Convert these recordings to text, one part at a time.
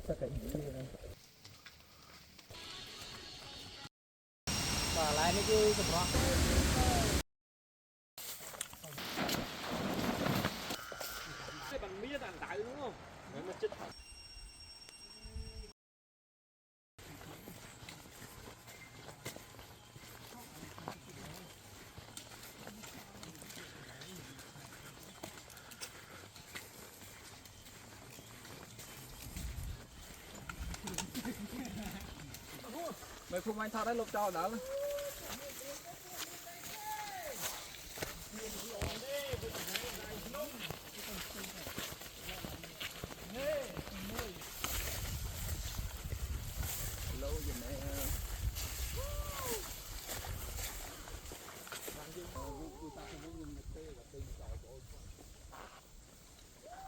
và lại nó cứ sụp đó cái bằng mía tàn tạo đúng không để mà chết mày không anh thao đấy lục cho đỡ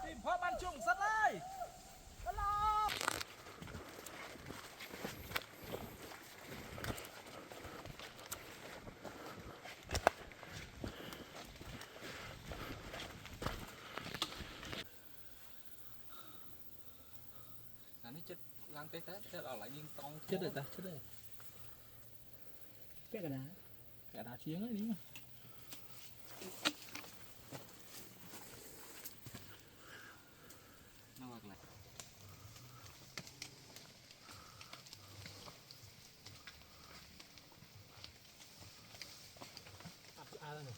tìm phó ban chung sắt ơi hello anh chết lăn tê tết chết ở lại nhưng con chết rồi ta chết rồi cái đá chiến ấy đi mà nó hoặc là này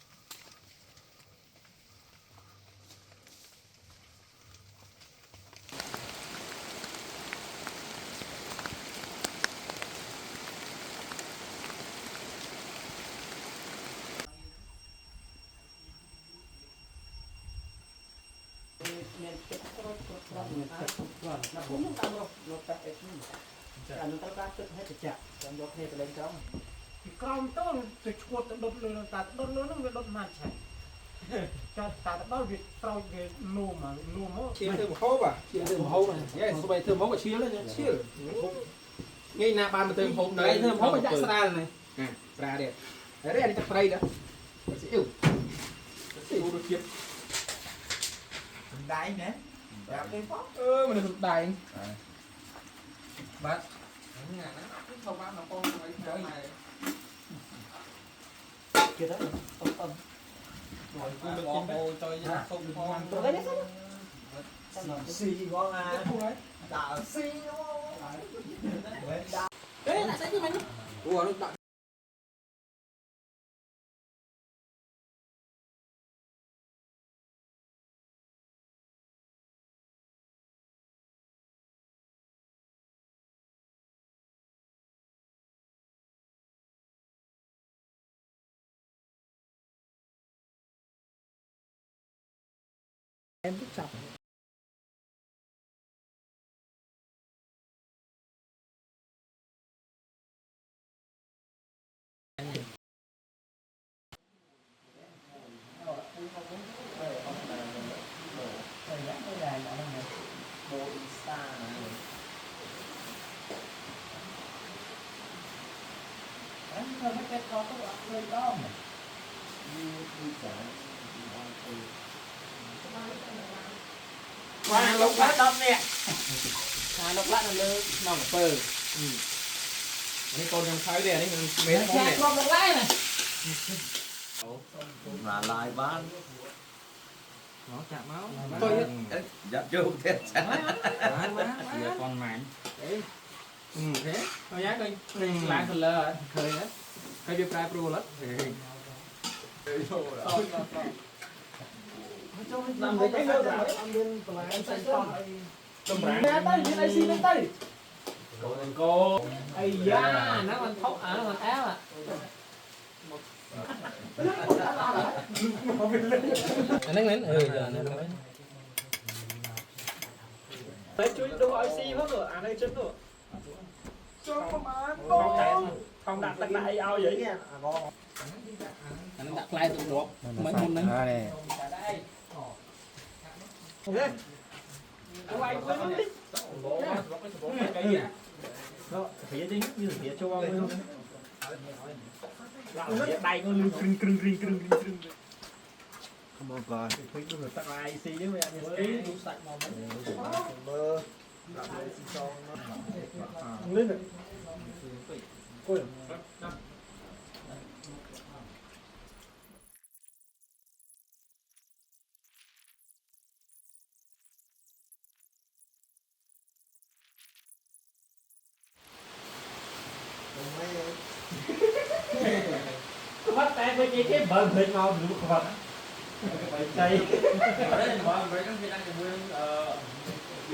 Cromต้นจะชวดดดเลยแต่ดดเลยนั่นเป็นดดมาใช่จะแต่ดดวิตรอยนูมานูมั้ง chia thêm một hố à chia thêm một hố này cái số bảy thêm hố mà chia lên nhá chia ngay na ban mà thêm hố đấy thêm hố mà chạy xa này à ra đẹp đấy anh chắc đây đó sẽ yêu được kiếp đáy nè mình được đài bắt không ăn nó con mấy này kia đó âm rồi con bồ chơi không con tôi đấy xì con à đảo xì đấy lại sẽ như mình ủa nó đạn em thích chọc thôi mấy cái con có người đó mà qua lúc lá đâm nè lúc lá nó lơ nó phơ cái con trong thái đè đấy mấy con này con lúc lá này là lại bán nó chạm máu tôi dắt vô thế giờ con mảnh đấy thế nó nhát đi lại phần lơ khơi đấy khơi được trai pro lắm làm cái nước rồi ăn bên anh xanh con cầm rạng tay như này xin lên tay cô ây da nó còn thốc nó còn áo à anh đánh giờ nó đấy chú đâu gọi xi hết rồi à đây chân rồi không đặt tặng lại ao vậy nha anh đặt lại tụi được mấy môn đấy này quay quay đi phía chính như phía châu Âu luôn đây con lưng cưng không có coi tặng lại xi chứ mày ăn mới sạch mà mơ lên rồi coi bắt tay với cái bờ bên ngon được không ạ phải chay đấy mà vậy nó phải đang cái nguyên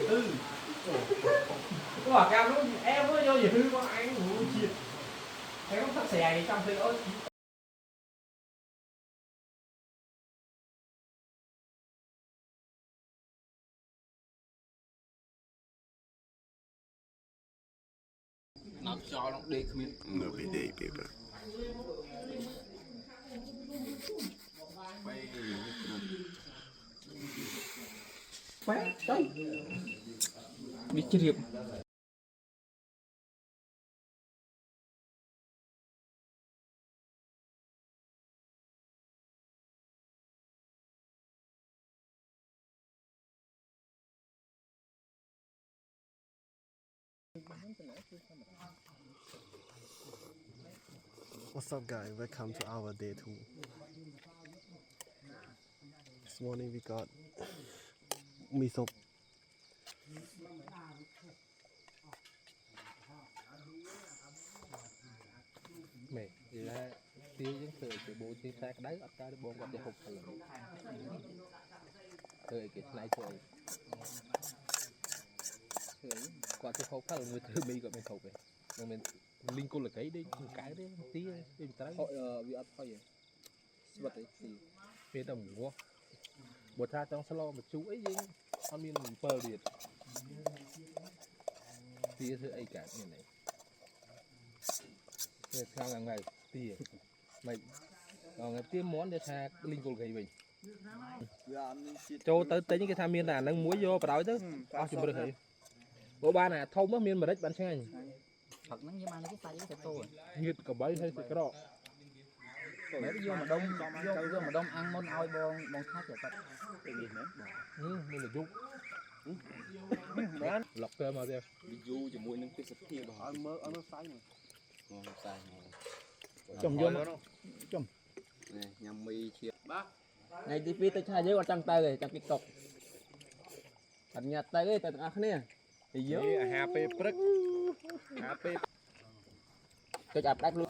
tư có bảo cam lúc em mới vô gì hư con anh ngủ chiệt thấy không thắt xè trong thế ơi nó cho nó đi không biết Movie day people. phải đấy đi chơi điệp What's up, guys? Welcome to our day 2. This morning we got miso. mẹ thì là tiêu những sự của bố chia sẻ cái đấy ở cái bố còn để hụt hay là thời cái này thời qua cái hộp là người thứ mi gọi mình hộp này mình linh cô là cái đấy cái đấy tí đi tới hội bị ắt thôi vậy vật đấy thì về tầm mua bột tha trong salon một chú ấy gì ăn miên bờ điện tí thứ ấy cả như này theo ngày ngày tiền mày còn ngày tiêm món để tha linh cô gầy mình cho tới những cái tham miên là nâng muối vô và đói chứ chụp được hay bộ ba này thông á miên mà đấy bán xe thật nó như mà nó cái tay cái tôi nghiệt cả bấy hay cái đó nếu vô mà đông vô mà đông ăn món oi bon thác rồi tao cái gì nữa mình là dục lọc cơ mà theo đi du chỉ mũi nâng cái sập kia bỏ ăn mơ sai này ngon sai chồng vô chồng này nhầm mì chia bác ngày TV tôi thay với con trăng tay rồi trăng TikTok thành nhật tay cái tay ác này thì dữ happy break happy tôi chặt đắt luôn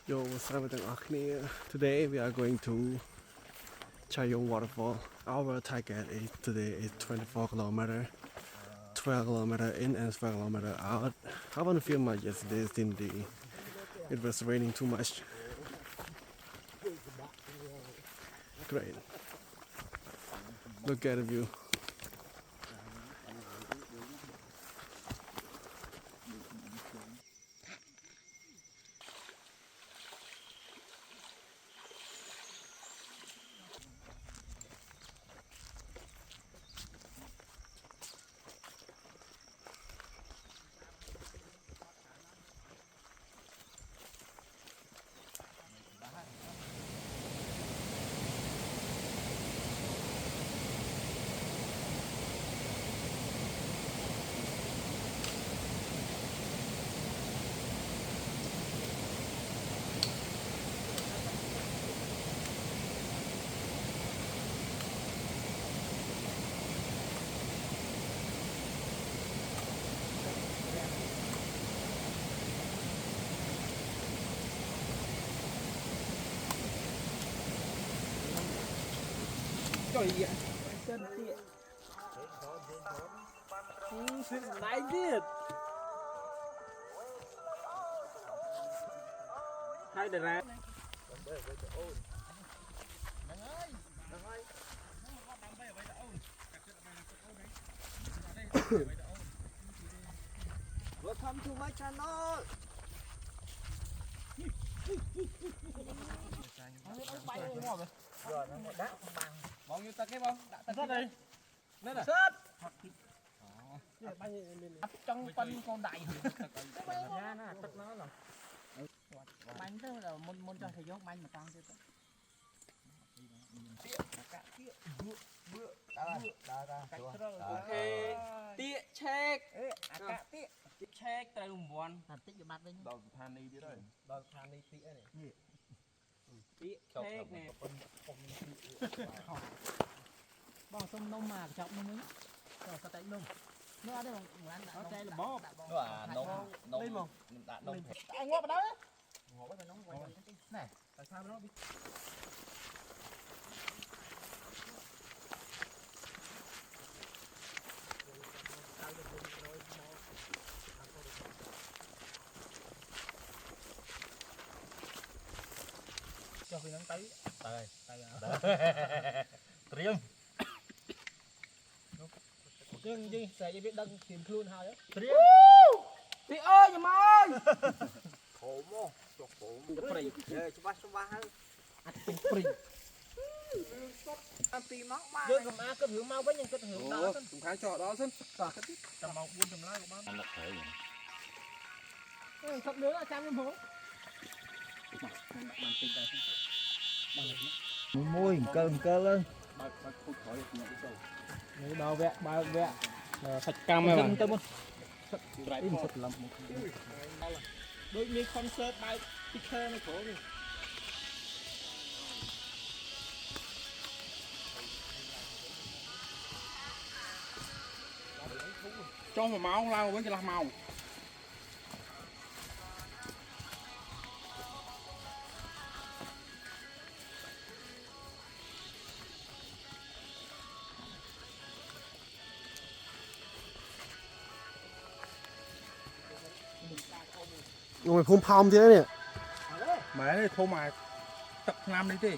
Yo, what's up with the Today we are going to Chayong waterfall. Our target is today is 24 kilometer, 12 kilometer in and 12 kilometer out. I want to film my yesterday since it was raining too much. Great. Look at the view. trời ạ chân tiện chuyện này biết hai đợt ra welcome to my channel bay ngọt rồi. Rồi nó đá không bằng. Bóng như ta cái bóng, đã ta Sớt đi. Nên là Sớt. trong phân con đại Nha nó tức nó rồi. bánh tức là môn cho thầy dốc bánh mà con chứ. ok tía check Cả tía. check tay lùng bòn Là tích cho bát với đòn than đi đi rồi. Đòn than đi tía này. tía check nè bỏ sông nông mà chọc nó mới rồi sao tay nông nó ở đây mà ăn đã Đây là bó. Nó à nông đã nông. Anh ngó vào đó. ngồi bắt nó quay Này, tại sao nó bị cho phi nắng tới. Đây. Triêm. Nhưng sẽ biết đăng tìm luôn hai á. Triêm. tía ơi nhà ơi Khổ mô. Cho khổ. cái prey Để cho ba hơn. ăn cái prey Ăn tí móc ba. Dương cầm á cất hướng mau với nhưng cất hướng đó. cũng khá trọ đó xin Tầm màu buôn tầm lá của ba. không nữa là trăm phố Môi cơ lên. bao vẹ sạch cam này bạn đôi như concert bài picture này khổ rồi cho vào máu lao với cái là màu ngồi phun phong thế này mẹ này thôi mà tập làm đi đi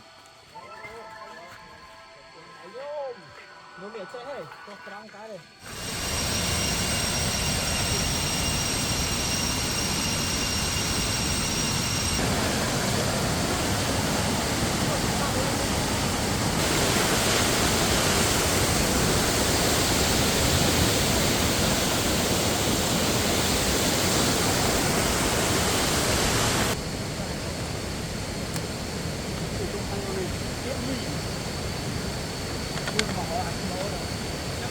Nó bị chết hết, cho trăng cái này.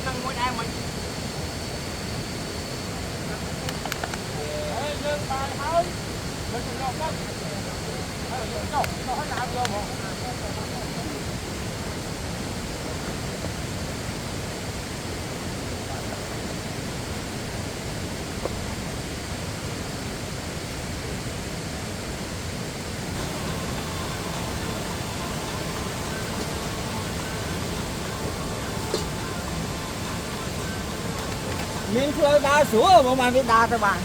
năng ngôi đai mình lên bài thôi mình còn lọt đó nó hết làm vô một Miếng phơi đá xuống mà biết đá các bạn.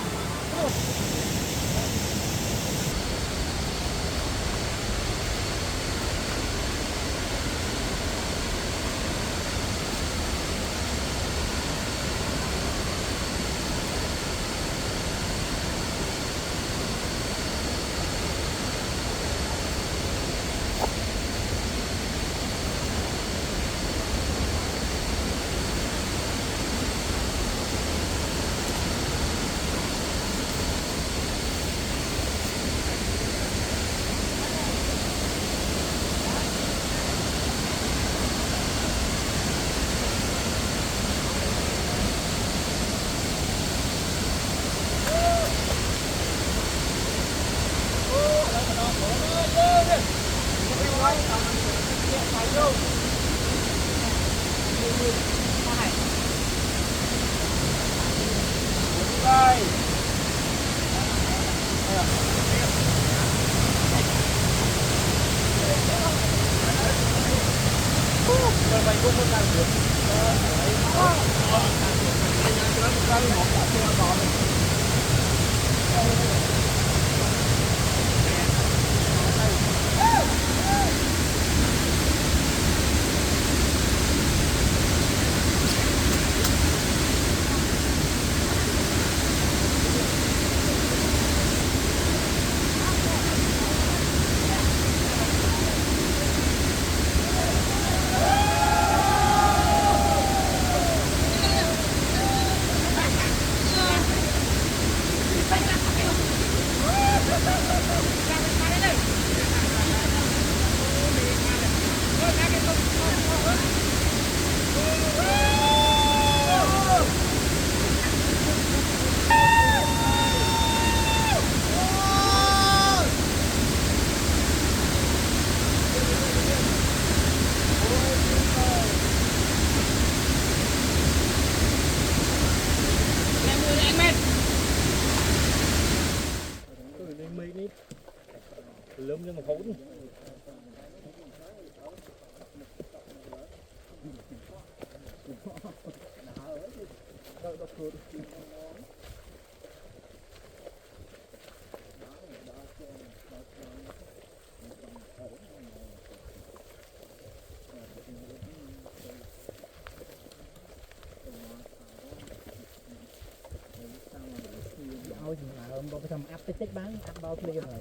Ôi thì mà ông có thầm áp tích bán áp bao kia rồi.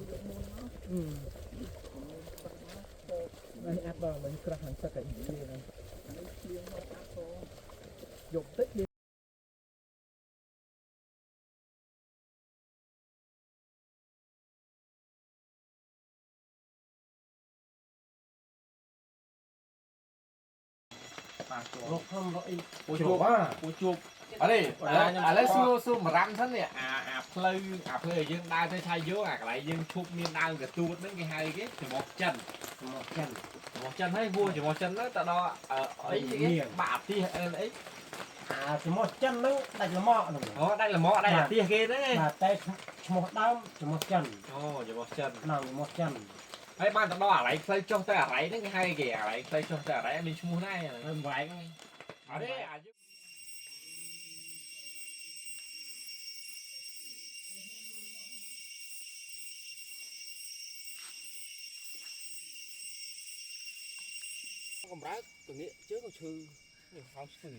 Đây áp bao mình crack hàng sắc cái gì này. Dục tích đi. Lộc không lộc ý. Ôi chuột á, ôi chuột. Ở đây, lấy xua mà răng thế này, plei dương đai tới thay vô cái lại dương chụp miên đai cái tuột đến cái hai cái thì một chân hay vua chỉ một chân đó ta đo ấy cái bạc thì ấy. Chỉ một chân nó đây là mọ rồi. Đây là mọ đây là tia kia đấy. Mà tay một đau chỉ một chân. Chỉ một chân. Nào một chân. Ấy ban ta đo lại plei trong tay lại đến cái hai kìa lại plei trong tay lại đi mua này hơn vậy. Ở đây con rác từ nghĩa trước con sư không sư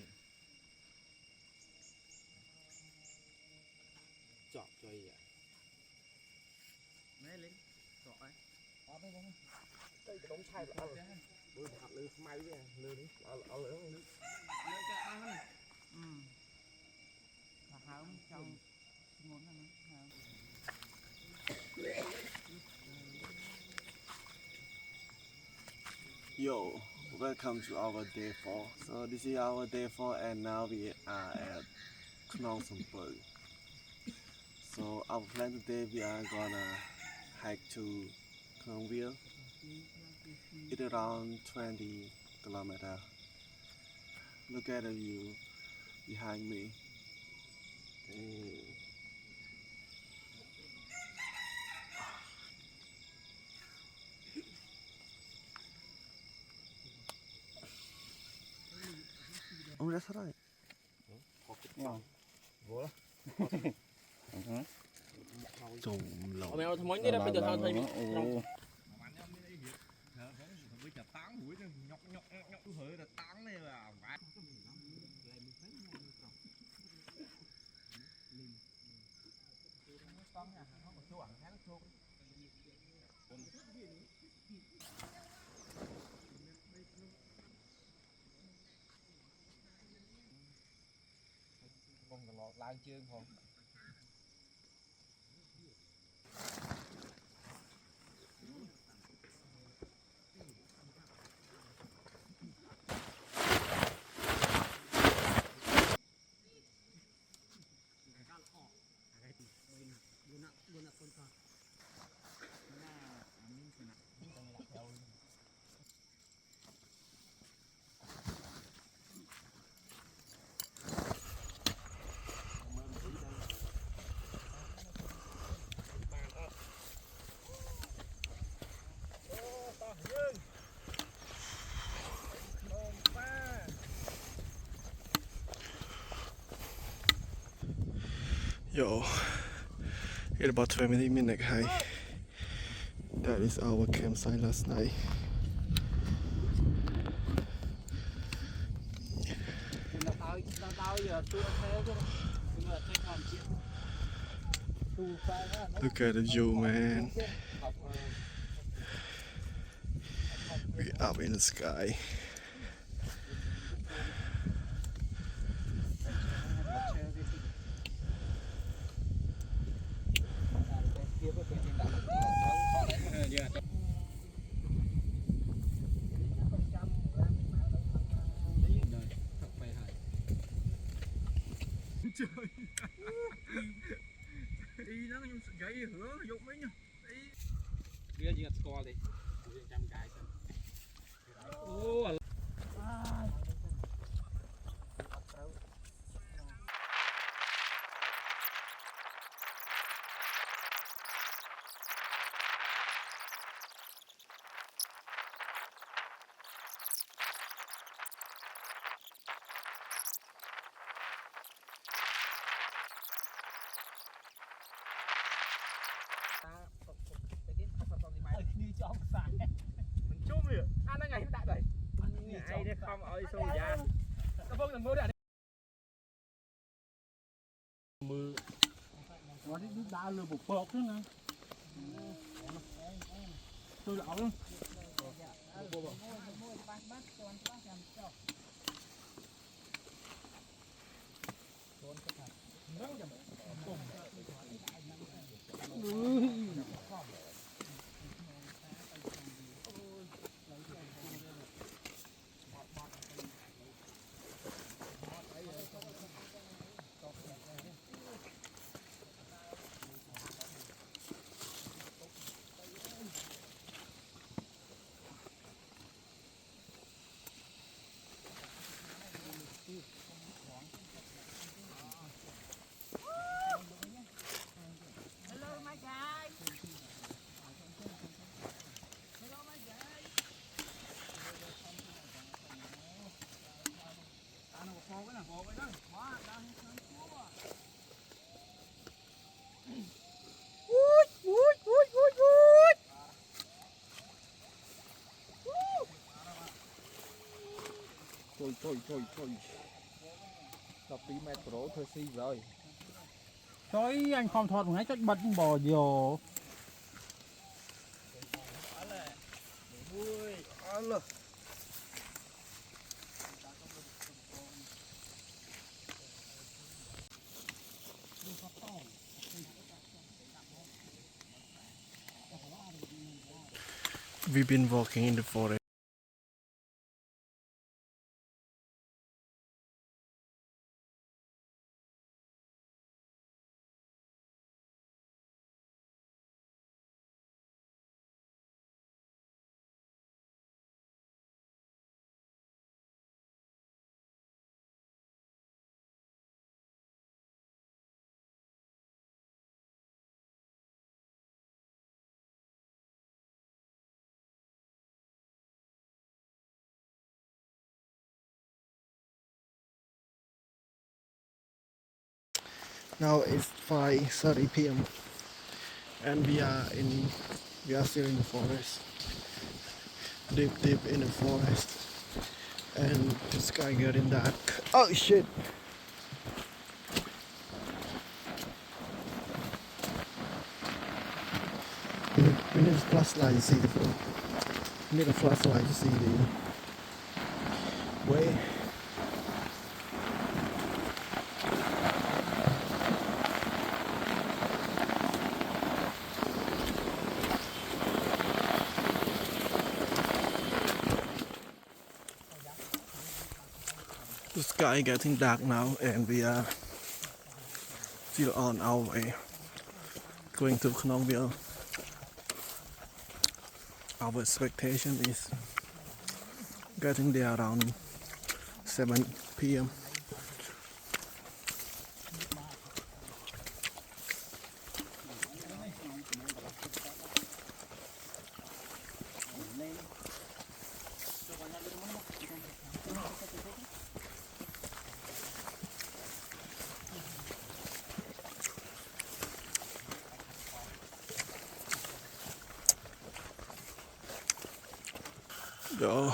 chọn cho vậy Lấy lên. Rồi. đây đóng chai là bữa hạt lư máy đi lư đi ở lửa đi Lấy cái ăn này. Háo trong ngón này. Yo, welcome to our day 4. So this is our day 4 and now we are at Knong Sumper. So our plan today we are gonna hike to Knong Ville. It's around 20 kilometers. Look at the view behind me. Dang. Oh, that's right. Trùng lẩu. mèo thằng món đi ra bây giờ thằng thầy bị con lọt lan chương không. Yo, it's about 20 minutes hike. That is our campsite last night. Look at the view, man. We're up in the sky. Đi nó nhung dậy hửa dục mấy nha. Bây giờ score đi. 100 cái xem. Ô không ơi xui dạ nó vâng làm vô đây mưa nó đi đá lừa bột bột thế nè tôi lạo luôn thôi 12 mét pro thôi xi rồi trời anh không thọt một ngày chắc bật bò vô We've been walking in the forest. Now it's 5:30 p.m. and we are still in the forest, deep in the forest, and the sky getting dark. Oh shit! We need a flashlight to see we need a flashlight to see the way. The sky getting dark now, and we are still on our way going to Phnom. Our expectation is getting there around 7 p.m. Oh,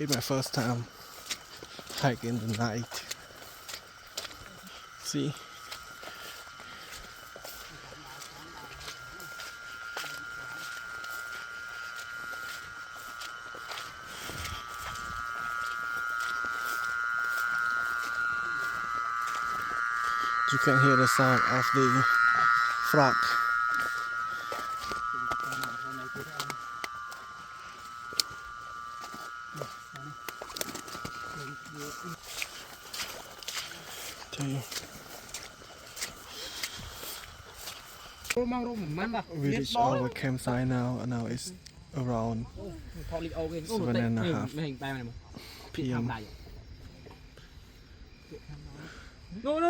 it's my first time hiking in the night. See? You can hear the sound of the frog. We reached our campsite now, and now it's around 7:30 p.m. นู่น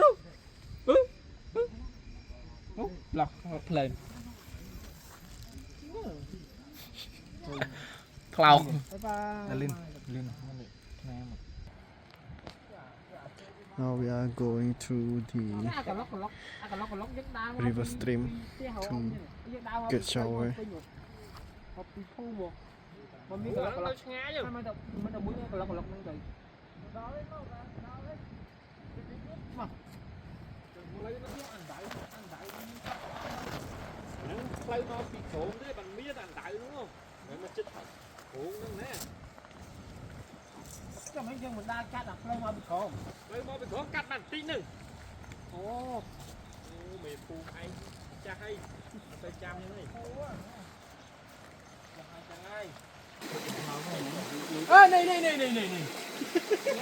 หลอกเพลินคลาวลิน Now we are going to the river stream to get shower. มันมีกระลักง่ายอยู่มันจะมุ้งกระลักนั่นเลยใครมาปีโขงได้บันมีอันใดđúng không để mà chếtโขงนั่นแน่ก็ไม่ยังมันได้กัดอ่ะใครมาปีโขงกัดมันตีหนึ่งโอ้ไม่ปูไอจะให้ไปจำเลย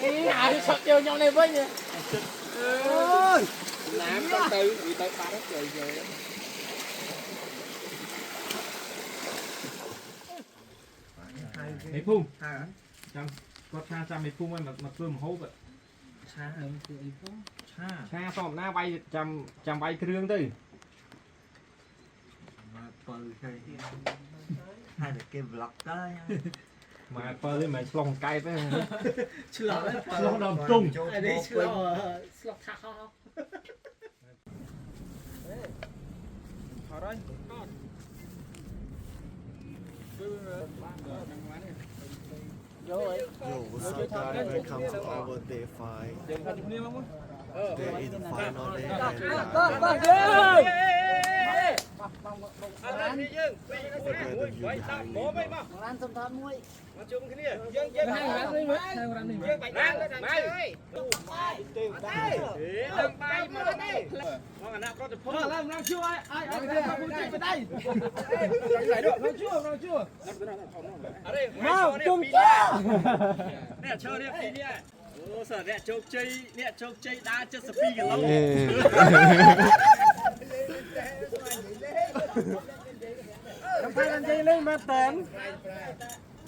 này ai sắp chơi nhau này với nhỉ làm con tư bị tới phá đất rồi về mày phun chăm có cha chăm mày phun mà cơm hố vậy cha xong na bay chăm bay cái rương tư hai được cái vlog đó mà pơ lên mày lòng cay với lòng đồng trung đi lòng thạc không Yo, what's up guys? Welcome to our day 5. Today is the final day and nè chơi đi tí nè ô sợ nè chụp chơi đá chơi speed cái lông làm gì lên mà tèm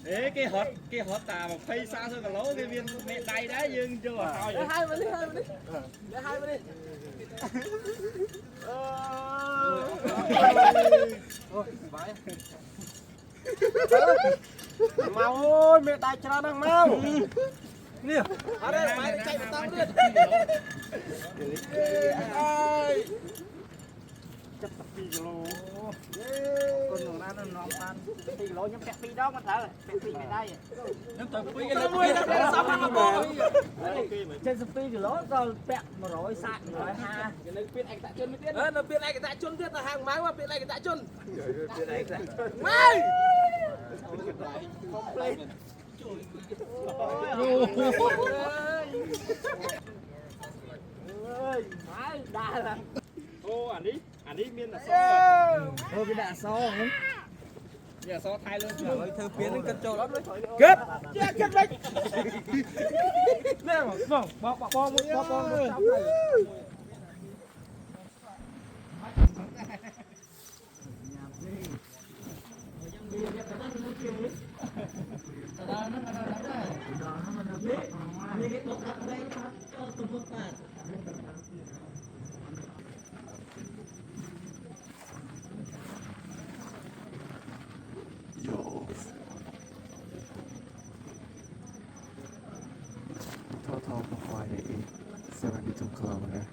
đấy cái hot tà mà phay xa thôi cả lỗ cái viên mẹ đầy đá dương chưa mà thôi hai bên đi mau ơi mẹ đại trà đang mau nè ở đây mày chạy tao đi chắc tập pi kilo con nó ăn nó ăn pi kilo nhưng pẹt pi đó mà thở pẹt pi mày đây nhưng tập pi cái nó sao mà nó trên pi kilo rồi pẹt mà rồi sạn rồi ha nó biết anh tạ chân mới biết nó biết anh tạ chân biết là hàng máy mà biết anh tạ chân mày đa là ô anh đi miên là ô cái đạn so giờ so thay luôn rồi thơ biến lên cân trâu lắm đấy kết kết đấy nè vâng bỏ total for Friday is 72 kilometers.